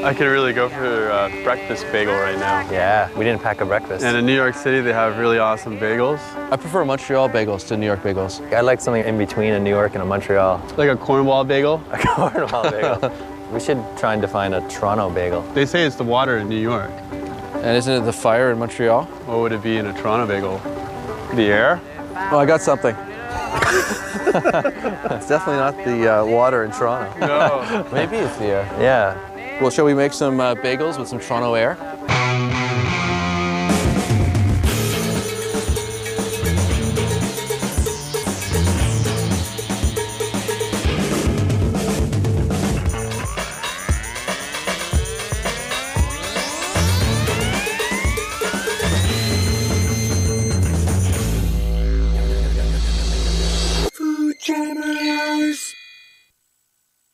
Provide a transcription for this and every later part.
I could really go for a breakfast bagel right now. Yeah, we didn't pack a breakfast. And in New York City, they have really awesome bagels. I prefer Montreal bagels to New York bagels. I like something in between a New York and a Montreal. Like a cornwall bagel? A cornwall bagel. We should try and define a Toronto bagel. They say it's the water in New York. And isn't it the fire in Montreal? What would it be in a Toronto bagel? The air? Oh, I got something. It's definitely not the water in Toronto. No. Maybe it's the air. Yeah. Well, shall we make some bagels with some Toronto air?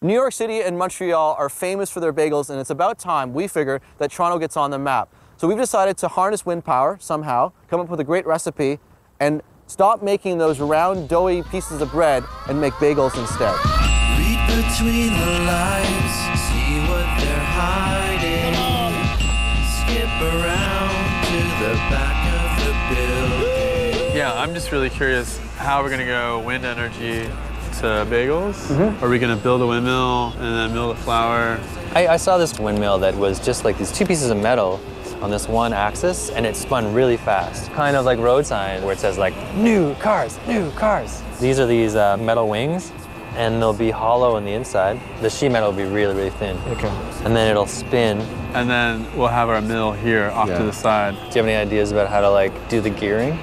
New York City and Montreal are famous for their bagels, and it's about time we figure that Toronto gets on the map. So we've decided to harness wind power somehow, come up with a great recipe, and stop making those round, doughy pieces of bread and make bagels instead. Read between the lines, see what they're hiding. Skip around to the back of the building. Yeah, I'm just really curious how we're gonna go wind energy to bagels. Are we gonna build a windmill and then mill the flour? I saw this windmill that was just like these two pieces of metal on this one axis, and it spun really fast. Kind of like road sign where it says like, new cars, new cars. These are these metal wings, and they'll be hollow on the inside. The sheet metal will be really, really thin. Okay. And then it'll spin. And then we'll have our mill here off to the side. Do you have any ideas about how to like do the gearing?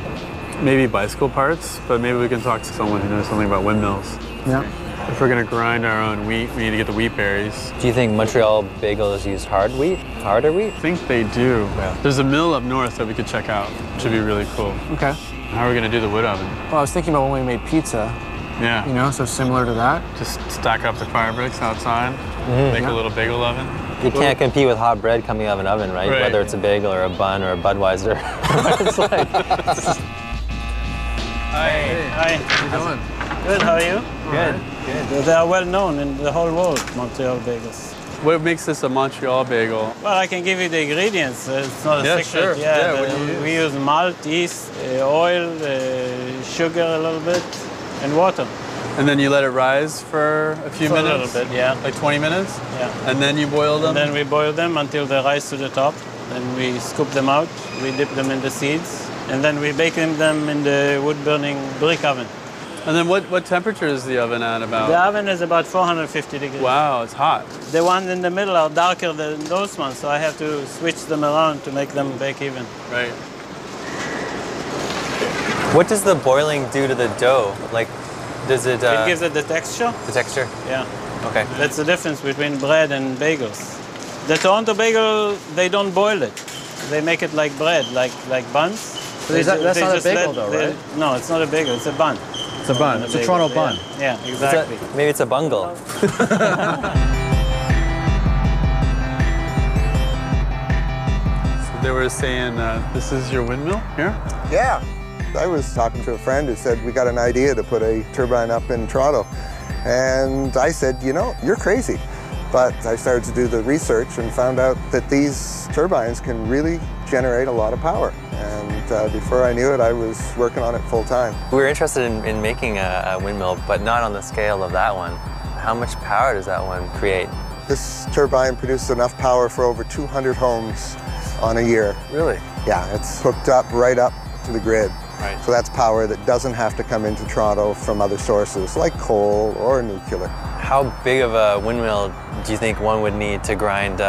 Maybe bicycle parts, but maybe we can talk to someone who knows something about windmills. Yeah. If we're gonna grind our own wheat, we need to get the wheat berries. Do you think Montreal bagels use harder wheat? I think they do. Yeah. There's a mill up north that we could check out. Should be really cool. Okay. How are we gonna do the wood oven? Well, I was thinking about when we made pizza, Yeah. you know, so similar to that. Just stack up the fire bricks outside, make a little bagel oven. You can't compete with hot bread coming out of an oven, right? Right. Whether it's a bagel or a bun or a Budweiser. It's like... Hi. How you doing? Good, how are you? Good. They are well known in the whole world, Montreal bagels. What makes this a Montreal bagel? Well, I can give you the ingredients. It's not a Yeah, secret. sure. Yeah, what do you we use malt, yeast, oil, sugar a little bit, and water. And then you let it rise for a few For a minutes? little bit, yeah. Like 20 minutes? Yeah. And then you boil them? And then we boil them until they rise to the top. Then we scoop them out, we dip them in the seeds, and then we bake them in the wood-burning brick oven. And then what temperature is the oven at about? The oven is about 450 degrees. Wow, it's hot. The ones in the middle are darker than those ones, so I have to switch them around to make them bake even. Right. What does the boiling do to the dough? Like, does it... It gives it the texture. the texture? Yeah. Okay. That's the difference between bread and bagels. The Toronto bagel, they don't boil it. They make it like bread, like buns. That's not a bagel though, right? No, it's not a bagel, it's a bun. It's a bun. It's a bagel, Toronto bun. Yeah, exactly. Maybe it's a bungle. So they were saying this is your windmill here? Yeah. I was talking to a friend who said, we got an idea to put a turbine up in Toronto. And I said, you know, you're crazy. But I started to do the research and found out that these turbines can really generate a lot of power. And before I knew it, I was working on it full time. We were interested in making a windmill, but not on the scale of that one. How much power does that one create? This turbine produces enough power for over 200 homes on a year. Really? Yeah, it's hooked up right up to the grid. Right. So that's power that doesn't have to come into Toronto from other sources like coal or nuclear. How big of a windmill do you think one would need to grind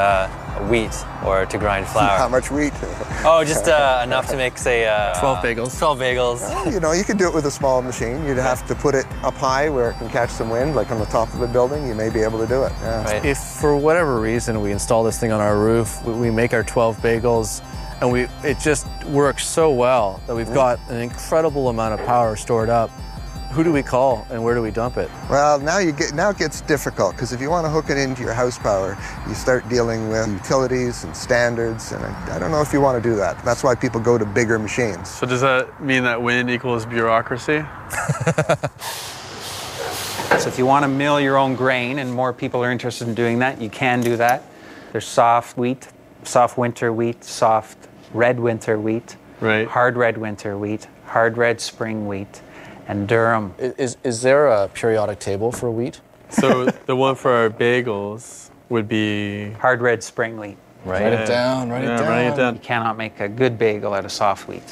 wheat or to grind flour? How much wheat? Oh, just enough to make, say, 12 bagels. 12 bagels. You know, you could do it with a small machine. You'd have to put it up high where it can catch some wind, like on the top of the building. You may be able to do it. Yeah. Right. If for whatever reason we install this thing on our roof, we make our 12 bagels, and it just works so well that we've got an incredible amount of power stored up. Who do we call and where do we dump it? Well, now it gets difficult, because if you want to hook it into your house power, you start dealing with utilities and standards, and I don't know if you want to do that. That's why people go to bigger machines. So does that mean that wind equals bureaucracy? So if you want to mill your own grain and more people are interested in doing that, you can do that. There's soft wheat, soft winter wheat, soft red winter wheat, Right. hard red winter wheat, hard red spring wheat, and durum. Is there a periodic table for wheat? So the one for our bagels would be Hard red spring wheat. Write it down, write it down. Write it down. You cannot make a good bagel out of soft wheat.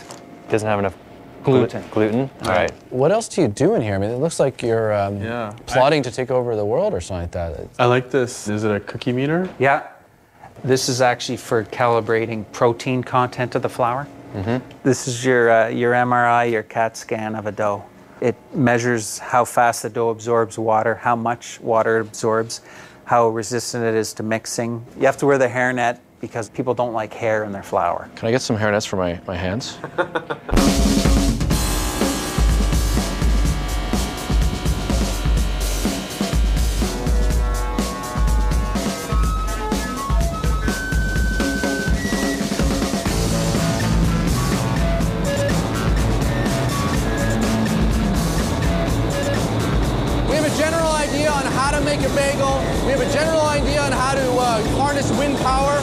Doesn't have enough Gluten. Gluten. All right. What else do you do in here? I mean, it looks like you're Yeah. plotting to take over the world or something like that. I like this. Is it a cookie meter? Yeah. This is actually for calibrating protein content of the flour. This is your MRI, your CAT scan of a dough. It measures how fast the dough absorbs water, how much water it absorbs, how resistant it is to mixing. You have to wear the hairnet because people don't like hair in their flour. Can I get some hairnets for my hands? We have a general idea on how to make a bagel. We have a general idea on how to harness wind power.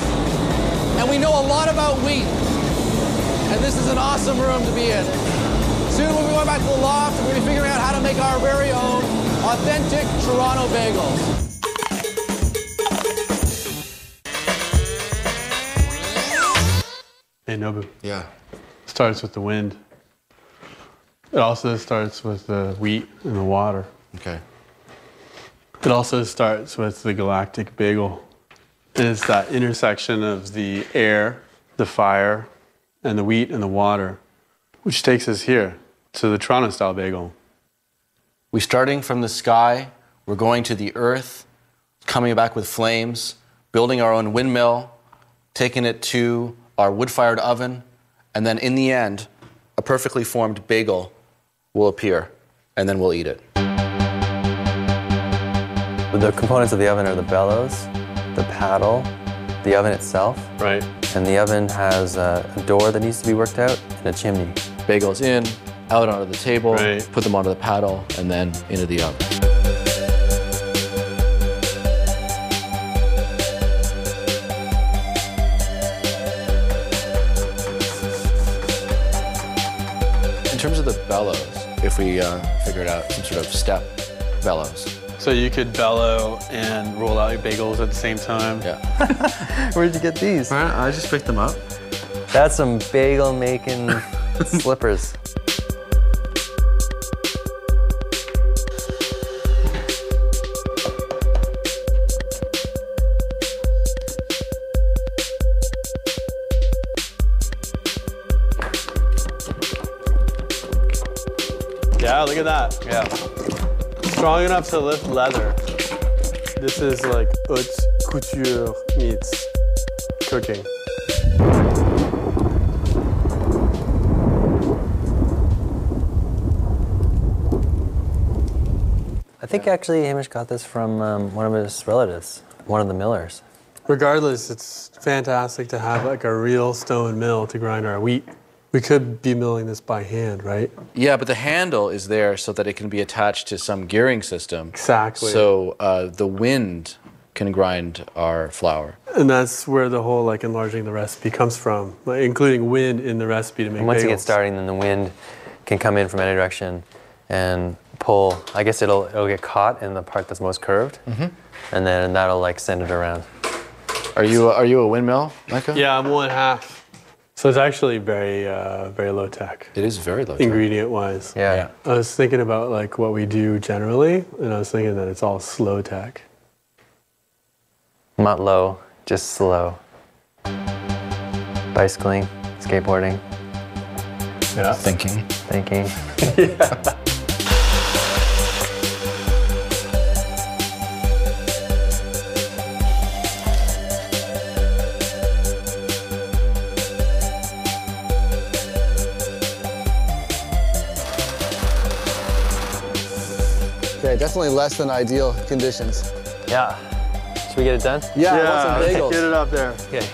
And we know a lot about wheat. And this is an awesome room to be in. Soon we'll be going back to the loft and we'll be figuring out how to make our very own authentic Toronto bagels. Hey, Nobu. Yeah. Starts with the wind. It also starts with the wheat and the water. Okay. It also starts with the galactic bagel. And it's that intersection of the air, the fire, and the wheat and the water, which takes us here to the Toronto style bagel. We're starting from the sky, we're going to the earth, coming back with flames, building our own windmill, taking it to our wood-fired oven, and then in the end, a perfectly formed bagel will appear, and then we'll eat it. The components of the oven are the bellows, the paddle, the oven itself, Right. and the oven has a door that needs to be worked out and a chimney. Bagels in, out onto the table, Right. put them onto the paddle, and then into the oven. In terms of the bellows, if we figured out some sort of step bellows. So you could bellow and roll out your bagels at the same time. Yeah. Where'd you get these? I just picked them up. That's some bagel making slippers. Yeah, look at that. Yeah. Strong enough to lift leather. This is like haute couture meets cooking. I think actually Hamish got this from one of his relatives, one of the millers. Regardless, it's fantastic to have like a real stone mill to grind our wheat. We could be milling this by hand, right? Yeah, but the handle is there so that it can be attached to some gearing system. Exactly. So the wind can grind our flour. And that's where the whole like enlarging the recipe comes from, like, including wind in the recipe to make And once bagels. you get starting, then the wind can come in from any direction and pull. I guess it'll get caught in the part that's most curved, and then that'll like send it around. Are you a windmill, Micah? Yeah, I'm 1/2. So it's actually very, very low tech, It is very low tech. ingredient wise. Yeah. I was thinking about like what we do generally, and I was thinking that it's all slow tech. Not low, just slow. Bicycling, skateboarding, Yeah. Thinking. thinking. Okay, definitely less than ideal conditions. Yeah. Should we get it done? Yeah, I want some bagels. Get it up there. Okay.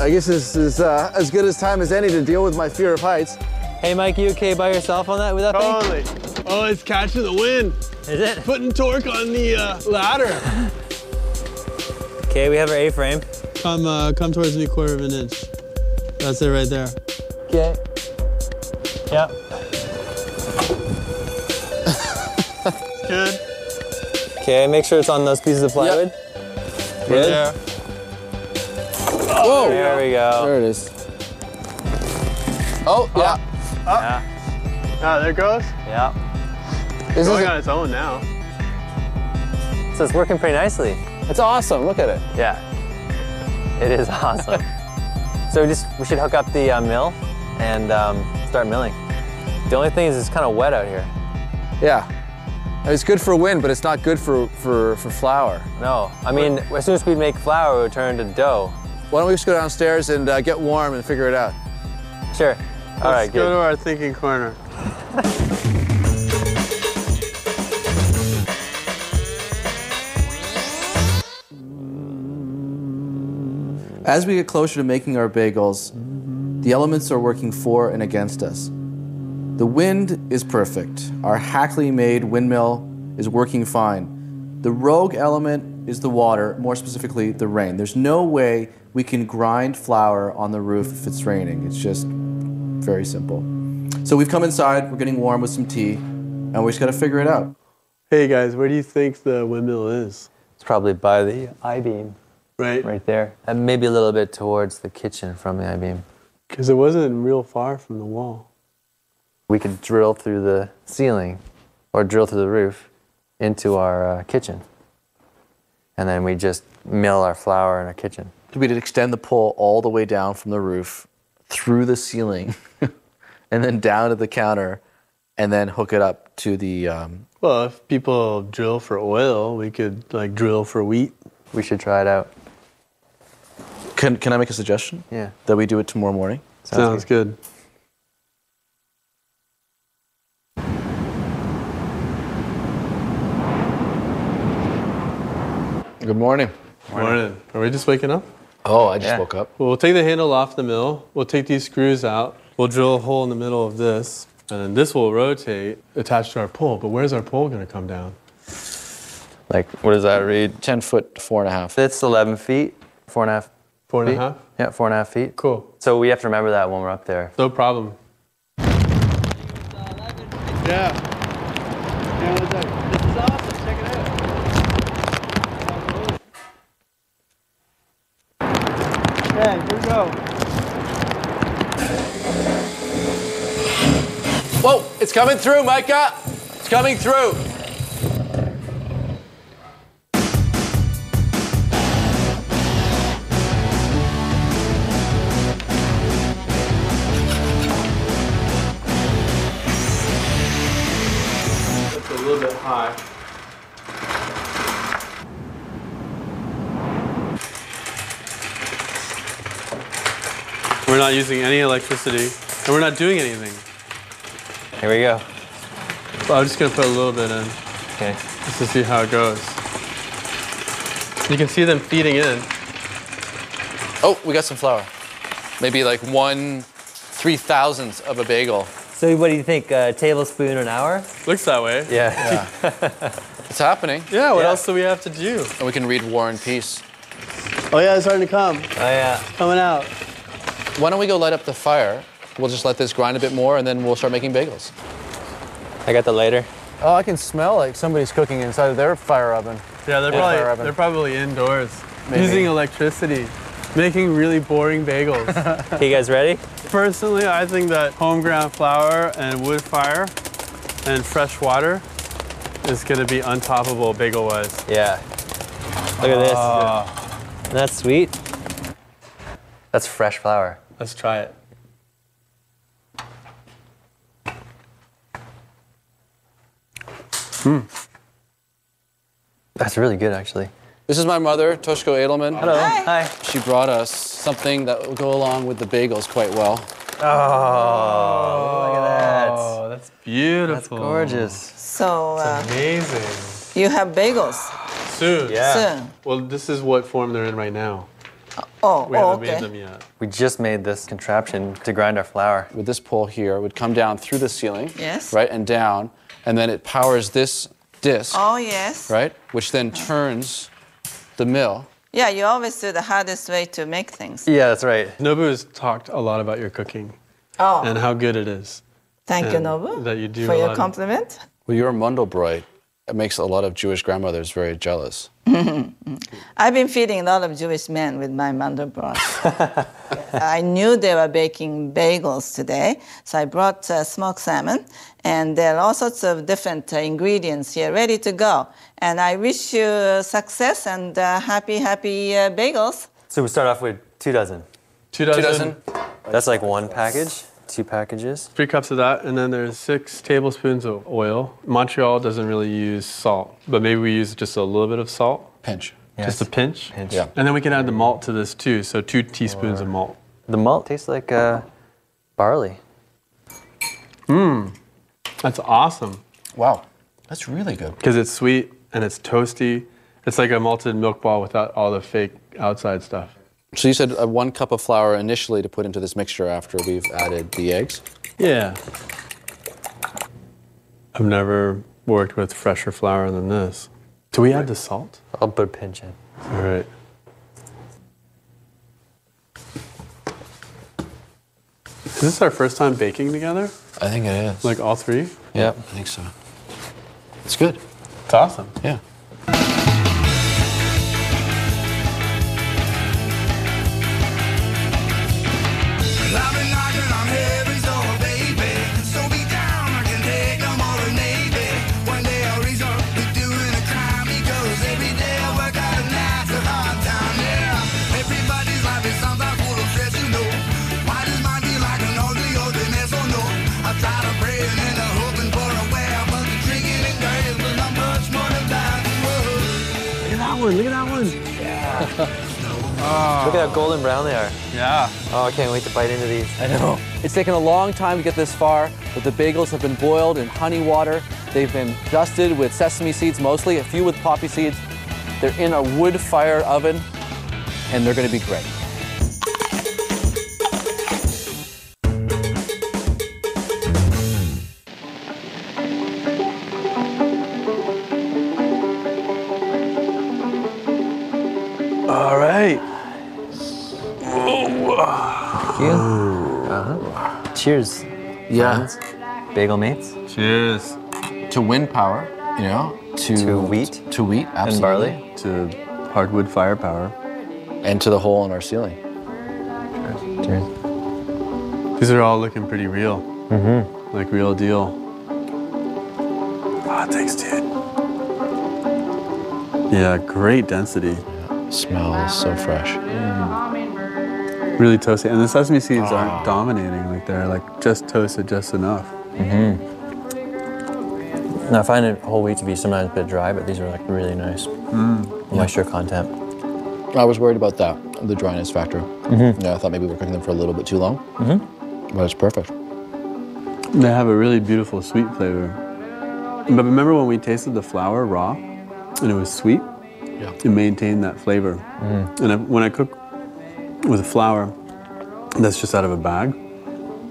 I guess this is as good as time as any to deal with my fear of heights. Hey, Mike, you okay by yourself on that with that thing? Totally. Oh, it's catching the wind. Is it? Putting torque on the ladder. Okay, we have our A-frame. come towards me 1/4 of an inch. That's it right there. Okay. Yeah. Good. Okay, make sure it's on those pieces of plywood. Right Good. there. Whoa! There we go. There it is. Oh, yeah. Yeah. Ah, there it goes. Yeah. This Going is, on its own now. So it's working pretty nicely. it's awesome. Look at it. Yeah. It is awesome. So we should hook up the mill and start milling. The only thing is it's kind of wet out here. Yeah. It's good for wind, but it's not good for flour. No, I mean, as soon as we make flour, it would turn to dough. Why don't we just go downstairs and get warm and figure it out? Sure. All right, Let's go good. to our thinking corner. As we get closer to making our bagels, the elements are working for and against us. The wind is perfect. Our Hackley-made windmill is working fine. The rogue element is the water, more specifically the rain. There's no way we can grind flour on the roof if it's raining. It's just very simple. So we've come inside, we're getting warm with some tea, and we just gotta figure it out. Hey guys, where do you think the windmill is? It's probably by the I-beam, Right? right there. And maybe a little bit towards the kitchen from the I-beam. Because it wasn't real far from the wall. We could drill through the ceiling or drill through the roof into our kitchen. And then we just mill our flour in our kitchen. We did extend the pole all the way down from the roof, through the ceiling, and then down to the counter, and then hook it up to the... Well, if people drill for oil, we could like drill for wheat. We should try it out. Can I make a suggestion? Yeah. That we do it tomorrow morning? Sounds good. Good morning. Morning. Are we just waking up? Oh, I just Yeah. woke up. Well, we'll take the handle off the mill. We'll take these screws out. We'll drill a hole in the middle of this. And then this will rotate, attached to our pole. But where's our pole going to come down? Like, what does that read? 10 foot, 4.5. It's 11 feet, 4.5. 4.5? Yeah, 4.5 feet. Cool. So we have to remember that when we're up there. No problem. Yeah. This is awesome. Check it out. Okay, here we go. Whoa, it's coming through, Micah. It's coming through. It's a little bit high. We're not using any electricity, and we're not doing anything. Here we go. Well, I'm just gonna put a little bit in, Okay. just to see how it goes. You can see them feeding in. Oh, we got some flour. Maybe like 1/3000th of a bagel. So what do you think, a tablespoon an hour? Looks that way. Yeah. It's happening. Yeah, what Yeah. else do we have to do? And we can read War and Peace. Oh yeah, it's starting to come. Oh, yeah. Coming out. Why don't we go light up the fire? We'll just let this grind a bit more, and then we'll start making bagels. I got the lighter. Oh, I can smell like somebody's cooking inside of their fire oven. Yeah, they're probably indoors. Maybe. Using electricity. Making really boring bagels. Okay, you guys ready? Personally, I think that home ground flour and wood fire and fresh water is gonna be untoppable bagel-wise. Yeah. Look at this. Isn't that sweet? That's fresh flour. Let's try it. That's really good, actually. This is my mother, Toshko Edelman. Hello. Hi. She brought us something that will go along with the bagels quite well. Oh, look at that. Oh, that's beautiful. That's gorgeous. So Amazing. you have bagels Soon. Yeah. soon. Well, this is what form they're in right now. Oh, We haven't okay. made them yet. We just made this contraption to grind our flour. With this pole here, it would come down through the ceiling, Yes. right, and down, and then it powers this disc, Oh, yes. right, which then turns the mill Yeah, you always do the hardest way to make things. Yeah, that's right. Nobu has talked a lot about your cooking Oh, and how good it is. thank you, and Nobu, that you do for a your lot of- compliment. Well, your Mandelbrot, it makes a lot of Jewish grandmothers very jealous. I've been feeding a lot of Jewish men with my Mandelbrot. I knew they were baking bagels today, so I brought smoked salmon, and there are all sorts of different ingredients here ready to go. And I wish you success and happy bagels. So we start off with 2 dozen. 2 dozen. 2 dozen? That's like 1 package, 2 packages. 3 cups of that, and then there's 6 tablespoons of oil. Montreal doesn't really use salt, but maybe we use just a little bit of salt. Pinch. Just a pinch. Yeah. And then we can add the malt to this too, so 2 teaspoons of malt. The malt tastes like barley. That's awesome, Wow, that's really good. because it's sweet and it's toasty. It's like a malted milk ball without all the fake outside stuff. So you said 1 cup of flour initially to put into this mixture after we've added the eggs? Yeah. I've never worked with fresher flour than this. Do we add the salt? I'll put a pinch in. All right. Is this our first time baking together? I think it is. Like all 3? Yep, I think so. It's good. It's awesome. Yeah. I've been knocking on heaven's door, baby. So be down, I can take no more than maybe. One day I'll resort to doing a crime because every day I work out and that's a hard time, yeah. Everybody's life is sometimes full of stress, you know. Why does mine feel like an ugly mess? Oh no, I try to pray and hoping for a way, but the drinking and grace was not much more than that. Look at that one. Look at that one. Look at how golden brown they are. Yeah. Oh, I can't wait to bite into these. I know. It's taken a long time to get this far, but the bagels have been boiled in honey water. They've been dusted with sesame seeds mostly, a few with poppy seeds. They're in a wood fire oven, and they're going to be great. All right. Cheers. Yeah. friends. Bagel mates. Cheers. To wind power, you know, To wheat. To wheat, absolutely. And barley. To hardwood firepower. And to the hole in our ceiling. Cheers. These are all looking pretty real. Mm-hmm. Like real deal. Ah, thanks, dude. Yeah, great density. Smells so fresh. Really toasty. And the sesame seeds aren't dominating. Like they're like just toasted just enough. Now, I find whole wheat to be sometimes a bit dry, but these are like really nice. Moisture content. I was worried about that, the dryness factor. Yeah, I thought maybe we were cooking them for a little bit too long. But it's perfect. They have a really beautiful sweet flavor. But remember when we tasted the flour raw and it was sweet? Yeah. It maintained that flavor. And when I cook with flour that's just out of a bag,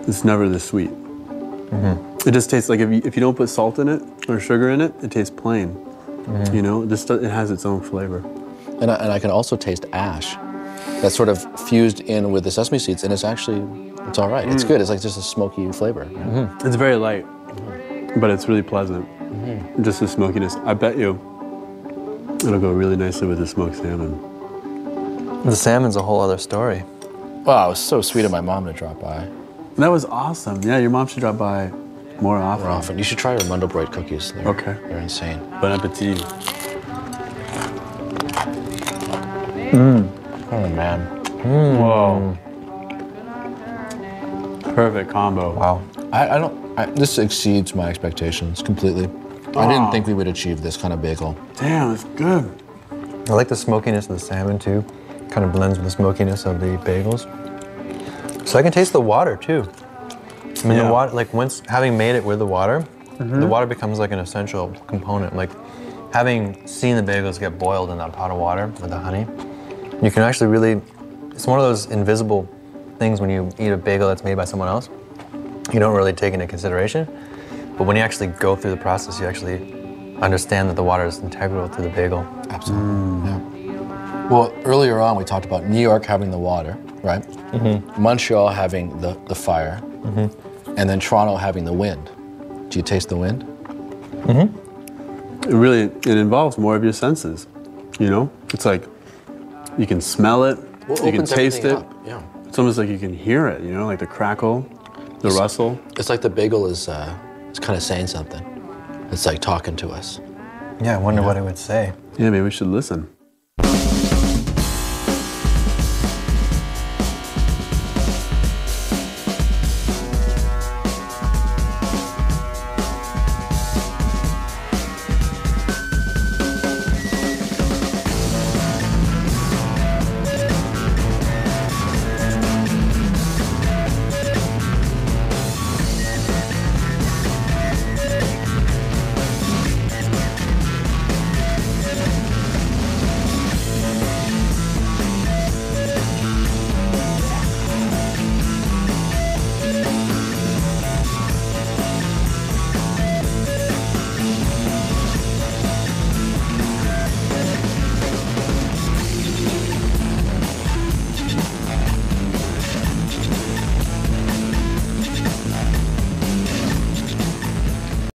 it's never this sweet. It just tastes like if you don't put salt in it or sugar in it, it tastes plain. You know, it has its own flavor. And I can also taste ash that's sort of fused in with the sesame seeds, and it's all right. It's good. It's like just a smoky flavor. It's very light, but it's really pleasant. Just the smokiness. I bet you it'll go really nicely with the smoked salmon. The salmon's a whole other story. Wow, it was so sweet of my mom to drop by That was awesome. Yeah, your mom should drop by more often. more often. You should try her Mandelbrot cookies. Okay. They're insane. Bon appetit. Oh, man. Whoa. Perfect combo. Wow. This exceeds my expectations completely. I didn't think we would achieve this kind of bagel. Damn, it's good. I like the smokiness of the salmon too. Kind of blends with the smokiness of the bagels. So I can taste the water too. I mean, Yeah. the water, like once having made it with the water becomes like an essential component. Like having seen the bagels get boiled in that pot of water with the honey, you can actually really, it's one of those invisible things when you eat a bagel that's made by someone else. You don't really take into consideration. But when you actually go through the process, you actually understand that the water is integral to the bagel. Absolutely. Yeah. Well, earlier on we talked about New York having the water, right? Montreal having the fire, and then Toronto having the wind. Do you taste the wind? It involves more of your senses, you know? It's like you can smell it, Well, you can opens taste it. everything up, yeah. It's almost like you can hear it, you know, like the crackle, the rustle. It's like the bagel is kind of saying something. It's like talking to us. Yeah, I wonder what it would say. Yeah, maybe we should listen.